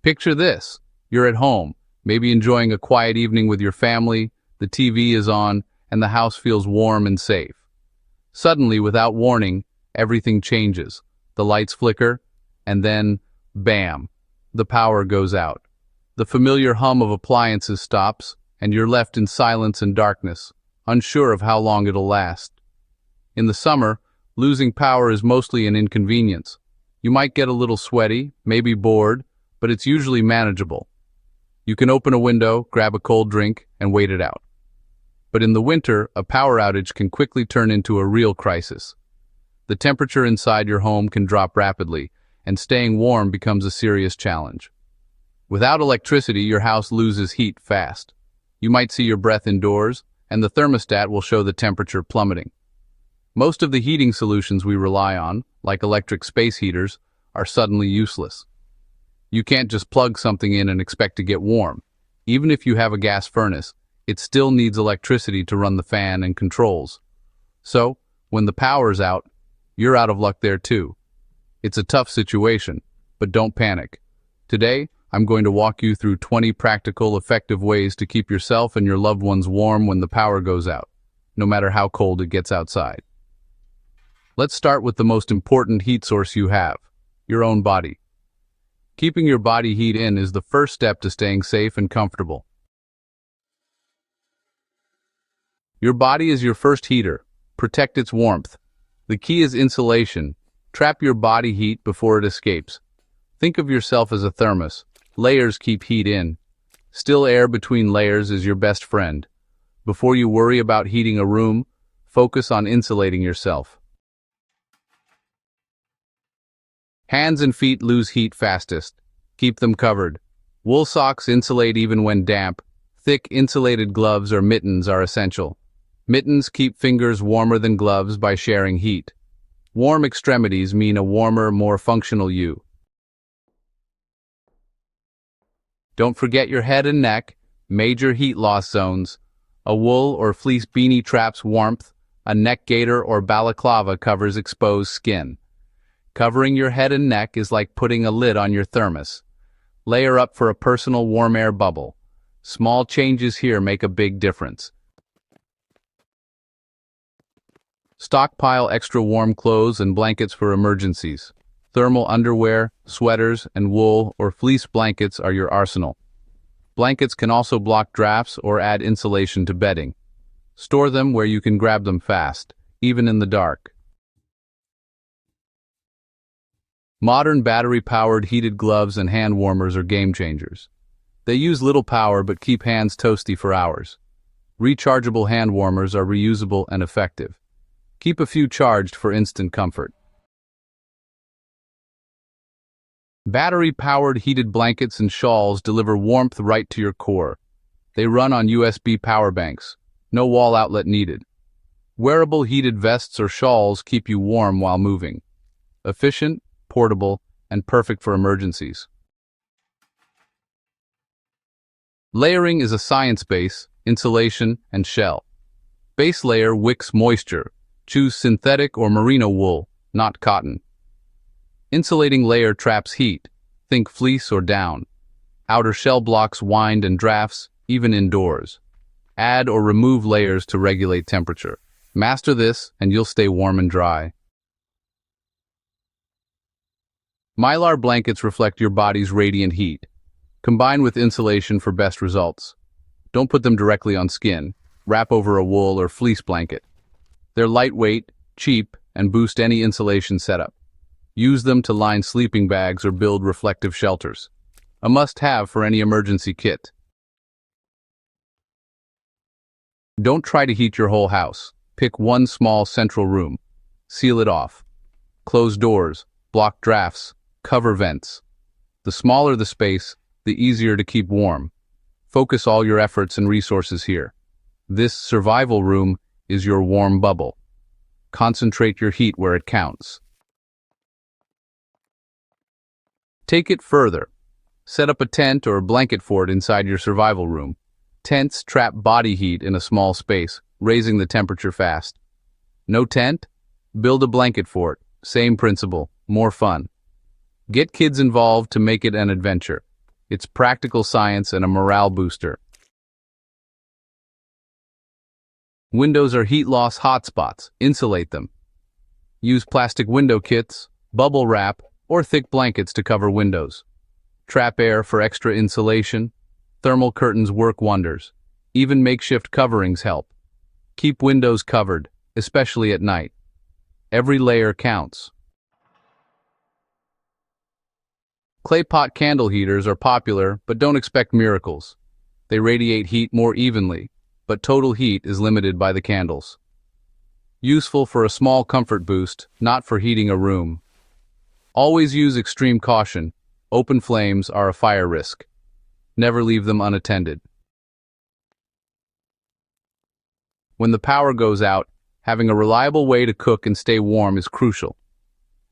Picture this. You're at home, maybe enjoying a quiet evening with your family, the TV is on, and the house feels warm and safe. Suddenly, without warning, everything changes. The lights flicker, and then, bam, the power goes out. The familiar hum of appliances stops, and you're left in silence and darkness, unsure of how long it'll last. In the summer, losing power is mostly an inconvenience. You might get a little sweaty, maybe bored, but it's usually manageable. You can open a window, grab a cold drink, and wait it out. But in the winter, a power outage can quickly turn into a real crisis. The temperature inside your home can drop rapidly, and staying warm becomes a serious challenge. Without electricity, your house loses heat fast. You might see your breath indoors, and the thermostat will show the temperature plummeting. Most of the heating solutions we rely on, like electric space heaters, are suddenly useless. You can't just plug something in and expect to get warm. Even if you have a gas furnace, it still needs electricity to run the fan and controls. So, when the power's out, you're out of luck there too. It's a tough situation, but don't panic. Today, I'm going to walk you through 20 practical, effective ways to keep yourself and your loved ones warm when the power goes out, no matter how cold it gets outside. Let's start with the most important heat source you have, your own body. Keeping your body heat in is the first step to staying safe and comfortable. Your body is your first heater. Protect its warmth. The key is insulation. Trap your body heat before it escapes. Think of yourself as a thermos. Layers keep heat in. Still air between layers is your best friend. Before you worry about heating a room, focus on insulating yourself. Hands and feet lose heat fastest. Keep them covered. Wool socks insulate even when damp. Thick insulated gloves or mittens are essential. Mittens keep fingers warmer than gloves by sharing heat. Warm extremities mean a warmer, more functional you. Don't forget your head and neck, major heat loss zones. A wool or fleece beanie traps warmth. A neck gaiter or balaclava covers exposed skin. Covering your head and neck is like putting a lid on your thermos. Layer up for a personal warm air bubble. Small changes here make a big difference. Stockpile extra warm clothes and blankets for emergencies. Thermal underwear, sweaters, and wool or fleece blankets are your arsenal. Blankets can also block drafts or add insulation to bedding. Store them where you can grab them fast, even in the dark. Modern battery-powered heated gloves and hand warmers are game changers. They use little power but keep hands toasty for hours. Rechargeable hand warmers are reusable and effective. Keep a few charged for instant comfort. Battery-powered heated blankets and shawls deliver warmth right to your core. They run on USB power banks. No wall outlet needed. Wearable heated vests or shawls keep you warm while moving. Efficient, portable, and perfect for emergencies. Layering is a science base, insulation, and shell. Base layer wicks moisture. Choose synthetic or merino wool, not cotton. Insulating layer traps heat. Think fleece or down. Outer shell blocks wind and drafts, even indoors. Add or remove layers to regulate temperature. Master this, and you'll stay warm and dry. Mylar blankets reflect your body's radiant heat. Combine with insulation for best results. Don't put them directly on skin. Wrap over a wool or fleece blanket. They're lightweight, cheap, and boost any insulation setup. Use them to line sleeping bags or build reflective shelters. A must-have for any emergency kit. Don't try to heat your whole house. Pick one small central room. Seal it off. Close doors, block drafts, cover vents. The smaller the space, the easier to keep warm. Focus all your efforts and resources here. This survival room is your warm bubble. Concentrate your heat where it counts. Take it further. Set up a tent or a blanket fort inside your survival room. Tents trap body heat in a small space, raising the temperature fast. No tent? Build a blanket fort. Same principle, more fun. Get kids involved to make it an adventure. It's practical science and a morale booster. Windows are heat loss hotspots. Insulate them. Use plastic window kits, bubble wrap, or thick blankets to cover windows. Trap air for extra insulation. Thermal curtains work wonders. Even makeshift coverings help. Keep windows covered, especially at night. Every layer counts. Clay pot candle heaters are popular, but don't expect miracles. They radiate heat more evenly, but total heat is limited by the candles. Useful for a small comfort boost, not for heating a room. Always use extreme caution. Open flames are a fire risk. Never leave them unattended. When the power goes out, having a reliable way to cook and stay warm is crucial.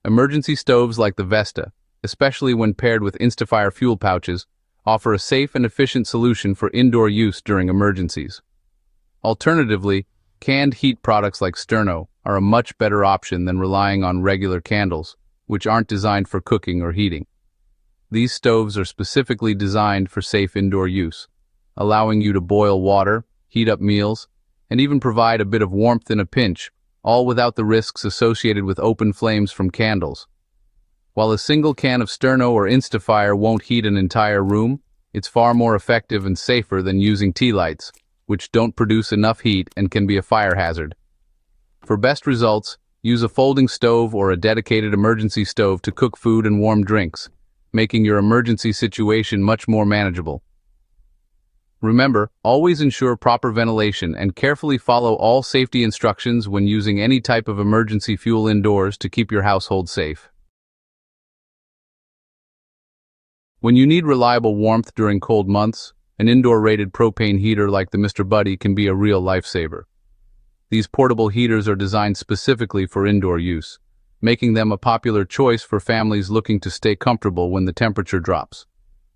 Emergency stoves like the Vesta, especially when paired with Instafire fuel pouches, offer a safe and efficient solution for indoor use during emergencies. Alternatively, canned heat products like Sterno are a much better option than relying on regular candles, which aren't designed for cooking or heating. These stoves are specifically designed for safe indoor use, allowing you to boil water, heat up meals, and even provide a bit of warmth in a pinch, all without the risks associated with open flames from candles. While a single can of Sterno or Instafire won't heat an entire room, it's far more effective and safer than using Tealights, which don't produce enough heat and can be a fire hazard. For best results, use a folding stove or a dedicated emergency stove to cook food and warm drinks, making your emergency situation much more manageable. Remember, always ensure proper ventilation and carefully follow all safety instructions when using any type of emergency fuel indoors to keep your household safe. When you need reliable warmth during cold months, an indoor-rated propane heater like the Mr. Buddy can be a real lifesaver. These portable heaters are designed specifically for indoor use, making them a popular choice for families looking to stay comfortable when the temperature drops.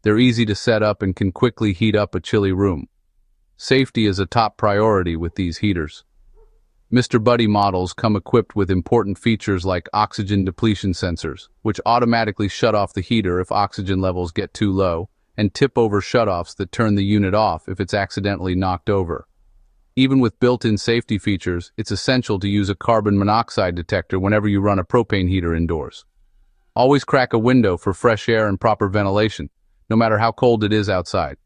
They're easy to set up and can quickly heat up a chilly room. Safety is a top priority with these heaters. Mr. Buddy models come equipped with important features like oxygen depletion sensors, which automatically shut off the heater if oxygen levels get too low, and tip-over shutoffs that turn the unit off if it's accidentally knocked over. Even with built-in safety features, it's essential to use a carbon monoxide detector whenever you run a propane heater indoors. Always crack a window for fresh air and proper ventilation, no matter how cold it is outside.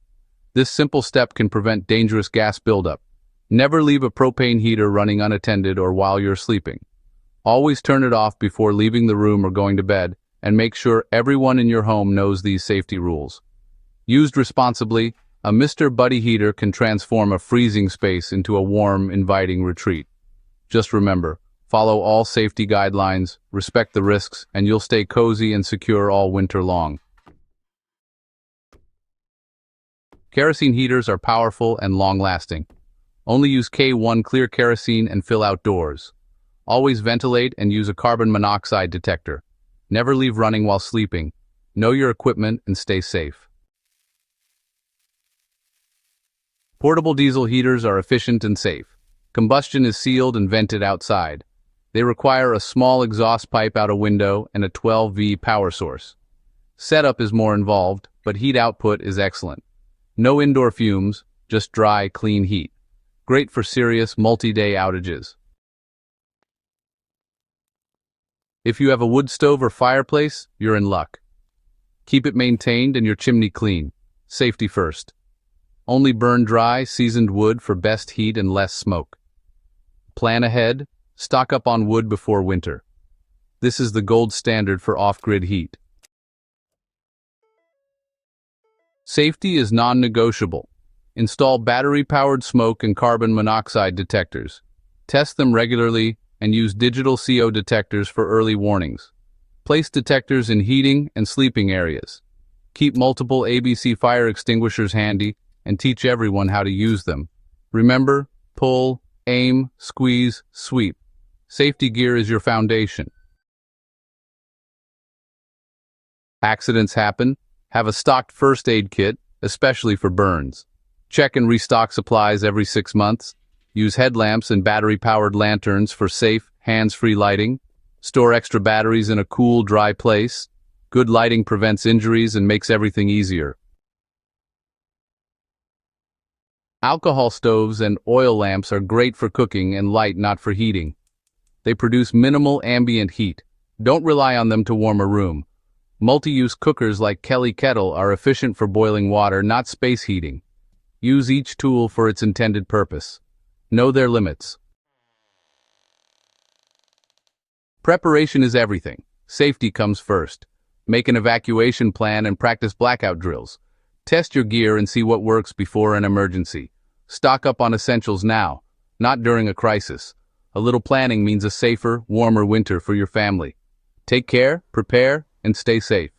This simple step can prevent dangerous gas buildup. Never leave a propane heater running unattended or while you're sleeping. Always turn it off before leaving the room or going to bed, and make sure everyone in your home knows these safety rules. Used responsibly, a Mr. Buddy heater can transform a freezing space into a warm, inviting retreat. Just remember, follow all safety guidelines, respect the risks, and you'll stay cozy and secure all winter long. Kerosene heaters are powerful and long-lasting. Only use K1 clear kerosene and fill outdoors. Always ventilate and use a carbon monoxide detector. Never leave running while sleeping. Know your equipment and stay safe. Portable diesel heaters are efficient and safe. Combustion is sealed and vented outside. They require a small exhaust pipe out a window and a 12V power source. Setup is more involved, but heat output is excellent. No indoor fumes, just dry, clean heat. Great for serious multi-day outages. If you have a wood stove or fireplace, you're in luck. Keep it maintained and your chimney clean. Safety first. Only burn dry, seasoned wood for best heat and less smoke. Plan ahead, stock up on wood before winter. This is the gold standard for off-grid heat. Safety is non-negotiable. Install battery-powered smoke and carbon monoxide detectors. Test them regularly and use digital CO detectors for early warnings. Place detectors in heating and sleeping areas. Keep multiple ABC fire extinguishers handy and teach everyone how to use them. Remember, pull, aim, squeeze, sweep. Safety gear is your foundation. Accidents happen. Have a stocked first aid kit, especially for burns. Check and restock supplies every 6 months. Use headlamps and battery-powered lanterns for safe, hands-free lighting. Store extra batteries in a cool, dry place. Good lighting prevents injuries and makes everything easier. Alcohol stoves and oil lamps are great for cooking and light, not for heating. They produce minimal ambient heat. Don't rely on them to warm a room. Multi-use cookers like Kelly Kettle are efficient for boiling water, not space heating. Use each tool for its intended purpose. Know their limits. Preparation is everything. Safety comes first. Make an evacuation plan and practice blackout drills. Test your gear and see what works before an emergency. Stock up on essentials now, not during a crisis. A little planning means a safer, warmer winter for your family. Take care, prepare, and stay safe.